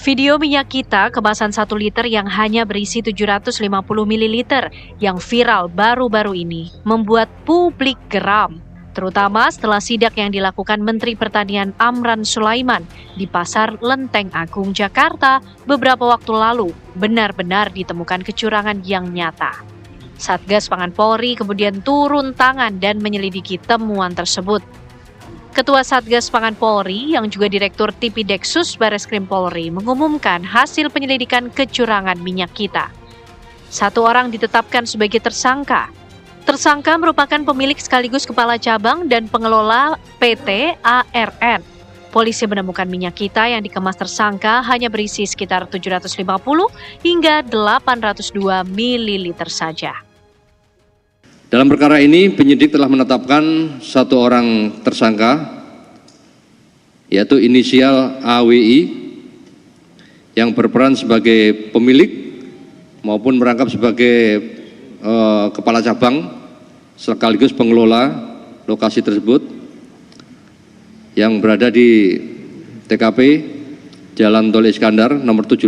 Video minyak kita kemasan 1 liter yang hanya berisi 750 ml yang viral baru-baru ini membuat publik geram, terutama setelah sidak yang dilakukan Menteri Pertanian Amran Sulaiman di Pasar Lenteng Agung, Jakarta beberapa waktu lalu benar-benar ditemukan kecurangan yang nyata. Satgas Pangan Polri kemudian turun tangan dan menyelidiki temuan tersebut. Ketua Satgas Pangan Polri yang juga Direktur Tipideksus Bareskrim Polri mengumumkan hasil penyelidikan kecurangan minyak kita. 1 orang ditetapkan sebagai tersangka. Tersangka merupakan pemilik sekaligus kepala cabang dan pengelola PT ARN. Polisi menemukan minyak kita yang dikemas tersangka hanya berisi sekitar 750 hingga 802 ml saja. Dalam perkara ini, penyidik telah menetapkan 1 orang tersangka, yaitu inisial AWI, yang berperan sebagai pemilik maupun merangkap sebagai kepala cabang sekaligus pengelola lokasi tersebut, yang berada di TKP Jalan Tol Iskandar nomor 75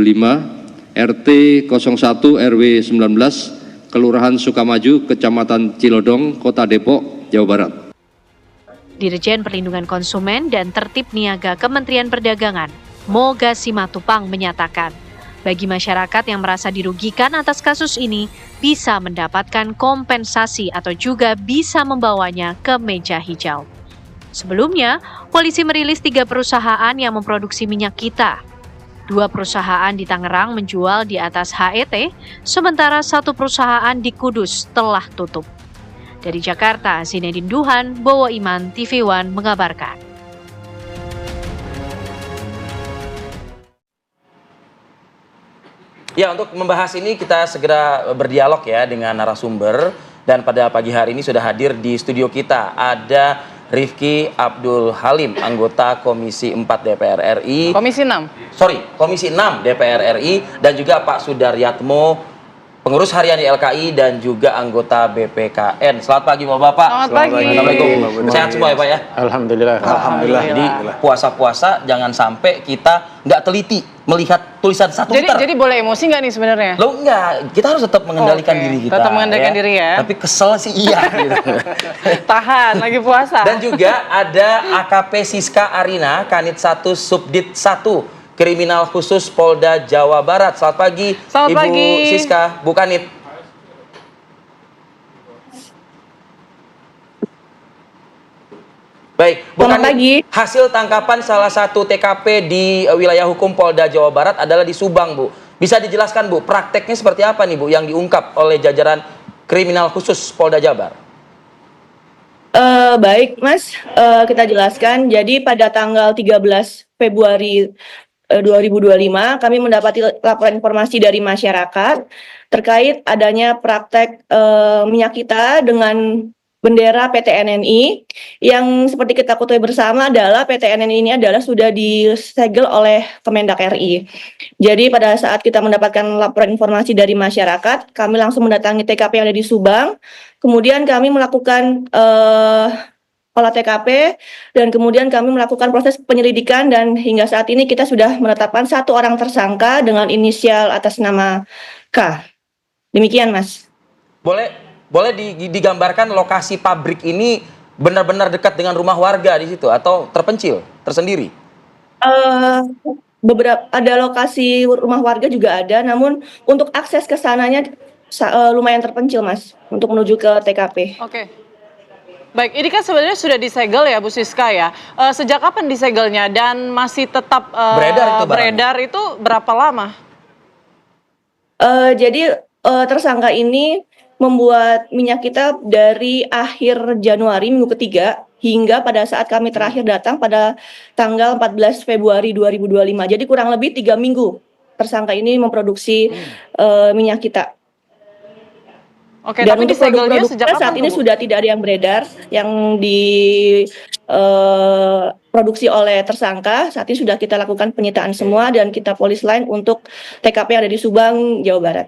RT 01 RW 19 Kelurahan Sukamaju, Kecamatan Cilodong, Kota Depok, Jawa Barat. Dirjen Perlindungan Konsumen dan Tertib Niaga Kementerian Perdagangan, Moga Simatupang menyatakan, bagi masyarakat yang merasa dirugikan atas kasus ini bisa mendapatkan kompensasi atau juga bisa membawanya ke meja hijau. Sebelumnya, polisi merilis 3 perusahaan yang memproduksi minyak kita. 2 perusahaan di Tangerang menjual di atas HET, sementara 1 perusahaan di Kudus telah tutup. Dari Jakarta, Zinedine Duhan, Bowo Iman, TV One mengabarkan. Ya, untuk membahas ini kita segera berdialog ya dengan narasumber. Dan pada pagi hari ini sudah hadir di studio kita ada Rifki Abdul Halim, anggota Komisi 4 DPR RI. Komisi 6. Komisi 6 DPR RI, dan juga Pak Sudaryatmo, pengurus harian YLKI dan juga anggota BPKN. Selamat pagi Bapak-Bapak. Selamat pagi. Assalamualaikum. Sehat semua ya Pak ya? Alhamdulillah. Jadi puasa-puasa jangan sampai kita nggak teliti melihat tulisan 1 liter. Jadi boleh emosi nggak nih sebenarnya? Lo enggak, kita harus tetap mengendalikan diri kita. Tetap mengendalikan diri ya. Tapi kesel sih iya. Gitu. Tahan, lagi puasa. Dan juga ada AKP Siska Arina, Kanit 1 Subdit 1, Kriminal Khusus Polda Jawa Barat. Selamat pagi, Selamat Ibu pagi. Siska, Bu Kanit. Baik, Bu Kanit, hasil tangkapan salah satu TKP di wilayah hukum Polda Jawa Barat adalah di Subang, Bu. Bisa dijelaskan, Bu, prakteknya seperti apa nih, Bu, yang diungkap oleh jajaran Kriminal Khusus Polda Jabar? Baik, Mas, kita jelaskan. Jadi pada tanggal 13 Februari 2025, kami mendapati laporan informasi dari masyarakat terkait adanya praktek minyak kita dengan bendera PT NNI, yang seperti kita ketahui bersama adalah PT NNI ini adalah sudah disegel oleh Kemendak RI. Jadi pada saat kita mendapatkan laporan informasi dari masyarakat, kami langsung mendatangi TKP yang ada di Subang, kemudian kami melakukan olah TKP, dan kemudian kami melakukan proses penyelidikan, dan hingga saat ini kita sudah menetapkan 1 orang tersangka dengan inisial atas nama K. Demikian, Mas. Boleh digambarkan lokasi pabrik ini benar-benar dekat dengan rumah warga di situ atau terpencil, tersendiri? Beberapa ada lokasi rumah warga juga ada, namun untuk akses ke sananya lumayan terpencil, Mas, untuk menuju ke TKP. Oke. Baik, ini kan sebenarnya sudah disegel ya, Bu Siska ya. Sejak kapan disegelnya dan masih tetap beredar itu berapa lama? Jadi tersangka ini membuat minyak kita dari akhir Januari minggu ketiga hingga pada saat kami terakhir datang pada tanggal 14 Februari 2025. Jadi kurang lebih 3 minggu tersangka ini memproduksi minyak kita. Oke, dan tapi untuk disegelnya produk-produk sejak saat kapan, ini Bu? sudah tidak ada yang beredar, yang diproduksi oleh tersangka. Saat ini sudah kita lakukan penyitaan semua dan kita polis lain untuk TKP yang ada di Subang, Jawa Barat.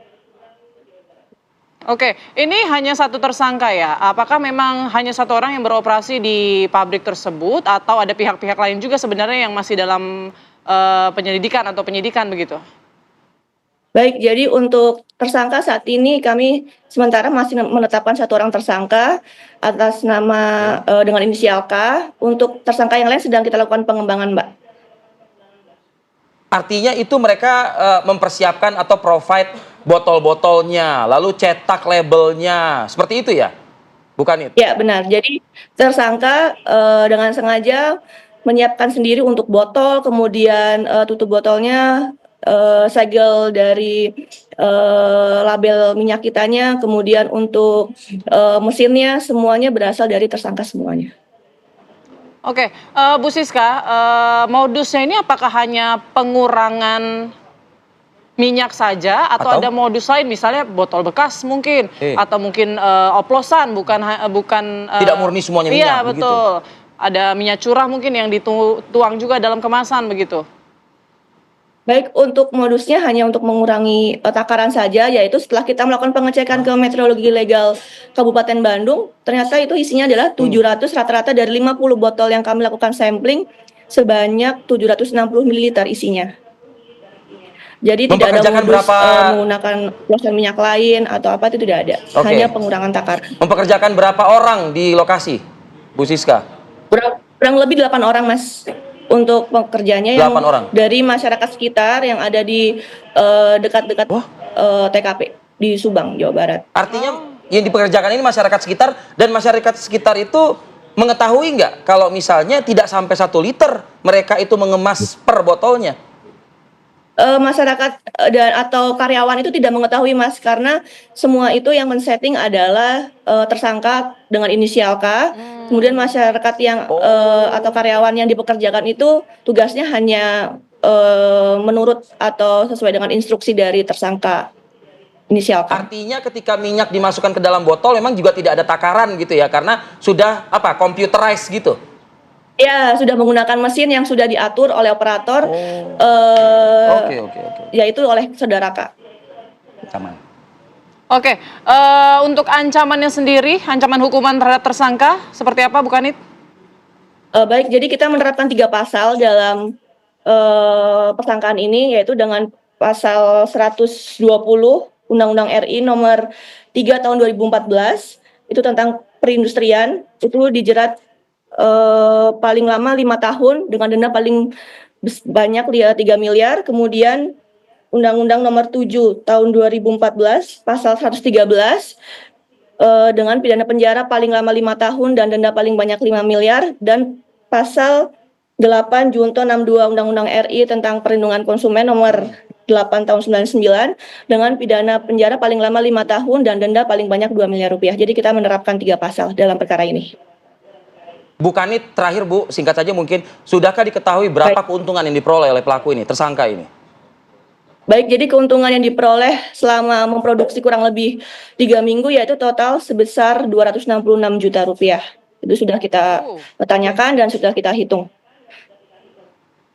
Oke, ini hanya 1 tersangka ya. Apakah memang hanya 1 orang yang beroperasi di pabrik tersebut atau ada pihak-pihak lain juga sebenarnya yang masih dalam penyelidikan atau penyidikan begitu? Baik, jadi untuk tersangka saat ini kami sementara masih menetapkan 1 orang tersangka atas nama dengan inisial K. Untuk tersangka yang lain sedang kita lakukan pengembangan, Mbak. Artinya itu mereka mempersiapkan atau provide botol-botolnya, lalu cetak labelnya, seperti itu ya? Bukan itu? Ya, benar. Jadi tersangka dengan sengaja menyiapkan sendiri untuk botol, kemudian tutup botolnya, segel dari label minyak kitanya, kemudian untuk mesinnya semuanya berasal dari tersangka semuanya. Oke, Bu Siska, modusnya ini apakah hanya pengurangan minyak saja atau ada modus lain, misalnya botol bekas mungkin atau mungkin oplosan, bukan tidak murni semuanya minyak? Iya, betul. Ada minyak curah mungkin yang dituang juga dalam kemasan begitu. Baik, untuk modusnya hanya untuk mengurangi takaran saja, yaitu setelah kita melakukan pengecekan ke metrologi legal Kabupaten Bandung, ternyata itu isinya adalah 700 rata-rata dari 50 botol yang kami lakukan sampling, sebanyak 760 ml isinya. Jadi tidak ada modus menggunakan oplosan minyak lain atau apa, itu tidak ada. Hanya pengurangan takaran. Mempekerjakan berapa orang di lokasi, Bu Siska? Kurang lebih 8 orang, Mas. Untuk pekerjanya yang dari masyarakat sekitar yang ada di dekat-dekat TKP di Subang, Jawa Barat. Artinya yang dipekerjakan ini masyarakat sekitar, dan masyarakat sekitar itu mengetahui nggak kalau misalnya tidak sampai 1 liter mereka itu mengemas per botolnya? Masyarakat dan atau karyawan itu tidak mengetahui, Mas, karena semua itu yang men-setting adalah tersangka dengan inisial K. Kemudian masyarakat yang atau karyawan yang dipekerjakan itu tugasnya hanya menurut atau sesuai dengan instruksi dari tersangka inisial K. Artinya ketika minyak dimasukkan ke dalam botol memang juga tidak ada takaran gitu ya, karena sudah computerized gitu. Ya, sudah menggunakan mesin yang sudah diatur oleh operator, yaitu oleh saudara K. Oke, untuk ancamannya sendiri, ancaman hukuman terhadap tersangka seperti apa, Bu Kanit? Baik, jadi kita menerapkan 3 pasal dalam persangkaan ini, yaitu dengan pasal 120 Undang-Undang RI nomor 3 tahun 2014, itu tentang perindustrian, itu dijerat paling lama 5 tahun dengan denda paling banyak 3 miliar. Kemudian Undang-Undang nomor 7 tahun 2014 pasal 113 dengan pidana penjara paling lama 5 tahun dan denda paling banyak 5 miliar, dan pasal 8 Junto 62 Undang-Undang RI tentang perlindungan konsumen nomor 8 tahun 99 dengan pidana penjara paling lama 5 tahun dan denda paling banyak 2 miliar rupiah. Jadi kita menerapkan 3 pasal dalam perkara ini. Bu Kanit, terakhir Bu, singkat saja mungkin, sudahkah diketahui berapa keuntungan yang diperoleh oleh pelaku ini, tersangka ini? Baik, jadi keuntungan yang diperoleh selama memproduksi kurang lebih 3 minggu yaitu total sebesar 266 juta rupiah. Itu sudah kita tanyakan dan sudah kita hitung.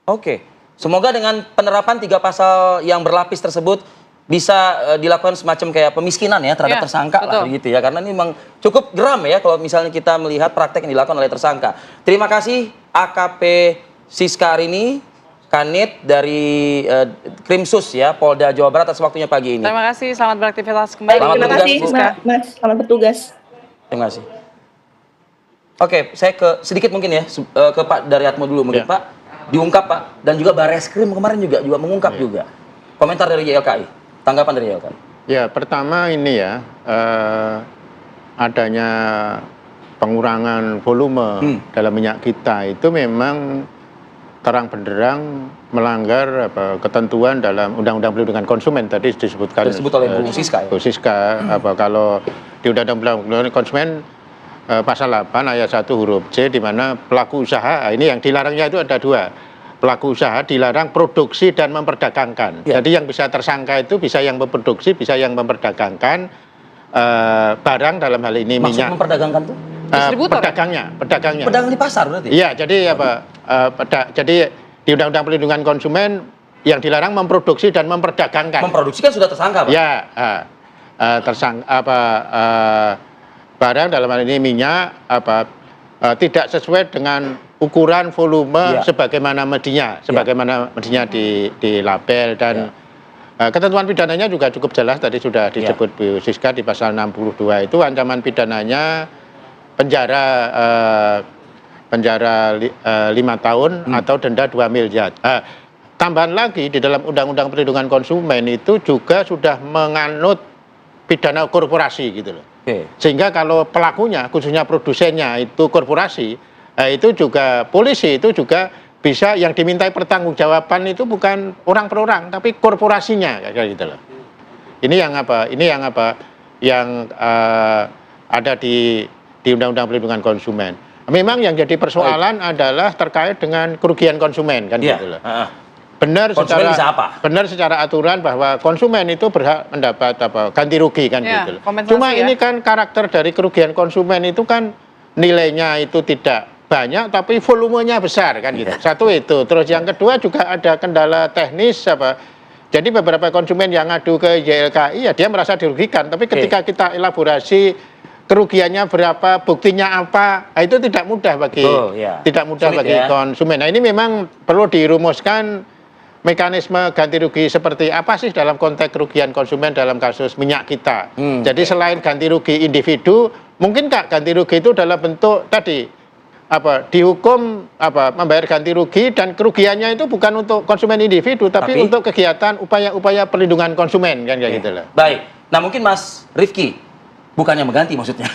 Oke, semoga dengan penerapan 3 pasal yang berlapis tersebut bisa dilakukan semacam kayak pemiskinan ya terhadap tersangka lah gitu ya, karena ini memang cukup geram ya kalau misalnya kita melihat praktek yang dilakukan oleh tersangka. Terima kasih AKP Siska Arini Kanit dari Krimsus ya Polda Jawa Barat atas waktunya pagi ini. Terima kasih, selamat beraktivitas kembali. Terima kasih, Mas. Selamat bertugas. Terima kasih. Oke, saya sedikit mungkin ya ke Pak Daryatmo dulu mungkin Pak. Diungkap Pak, dan juga Bareskrim kemarin juga mengungkap juga. Komentar dari YLKI. Tanggapan dari YLKI. Ya, pertama ini ya, adanya pengurangan volume dalam minyak kita itu memang terang benderang melanggar ketentuan dalam Undang-Undang Perlindungan Konsumen tadi disebutkan. Disebut oleh Bu Siska ya? Bu Siska, kalau di Undang-Undang Perlindungan Konsumen pasal 8 ayat 1 huruf C, di mana pelaku usaha, ini yang dilarangnya itu ada 2. Pelaku usaha dilarang produksi dan memperdagangkan. Jadi yang bisa tersangka itu bisa yang memproduksi, bisa yang memperdagangkan barang, dalam hal ini minyak. Maksud memperdagangkan tuh? Pedagangnya. Pedagang di pasar berarti? Iya, jadi jadi di Undang-Undang Perlindungan Konsumen yang dilarang memproduksi dan memperdagangkan. Memproduksi kan sudah tersangka, Pak? Ya, barang dalam hal ini minyak tidak sesuai dengan ukuran volume Ya. sebagaimana mestinya di label dan ketentuan pidananya juga cukup jelas tadi sudah disebut Bu Siska di pasal 62 itu ancaman pidananya penjara 5 tahun atau denda 2 miliar. Tambahan lagi di dalam Undang-Undang Perlindungan Konsumen itu juga sudah menganut pidana korporasi gitu loh. Sehingga kalau pelakunya khususnya produsennya itu korporasi, itu juga polisi itu juga bisa yang dimintai pertanggungjawaban itu bukan orang per orang tapi korporasinya kayak gitu loh. Ini yang ada di Undang-Undang Perlindungan Konsumen. Memang yang jadi persoalan adalah terkait dengan kerugian konsumen kan gitu loh. Benar secara aturan bahwa konsumen itu berhak mendapat ganti rugi kan gitu loh. Cuma ini kan karakter dari kerugian konsumen itu kan nilainya itu tidak banyak tapi volumenya besar kan gitu. Satu itu. Terus yang kedua juga ada kendala teknis Jadi beberapa konsumen yang ngadu ke YLKI ya dia merasa dirugikan, tapi ketika kita elaborasi kerugiannya berapa, buktinya apa, itu tidak mudah bagi konsumen. Nah, ini memang perlu dirumuskan mekanisme ganti rugi seperti apa sih dalam konteks kerugian konsumen dalam kasus minyak kita. Jadi selain ganti rugi individu, mungkin ganti rugi itu dalam bentuk tadi dihukum membayar ganti rugi dan kerugiannya itu bukan untuk konsumen individu tapi untuk kegiatan upaya-upaya perlindungan konsumen kan kayak gitu loh. Baik. Nah, mungkin Mas Rifki bukannya mengganti maksudnya.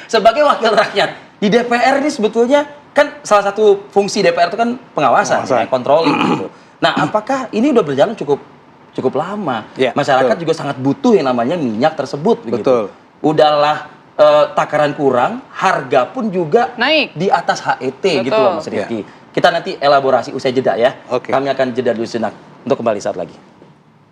Sebagai wakil rakyat di DPR ini sebetulnya kan salah satu fungsi DPR itu kan pengawasan. Controlling gitu. Nah, apakah ini udah berjalan cukup lama? Masyarakat juga sangat butuh yang namanya minyak tersebut begitu. Udahlah takaran kurang, harga pun juga naik di atas HET gitu loh Mas Rifki. Kita nanti elaborasi usai jeda ya. Kami akan jeda dulu sejenak untuk kembali saat lagi.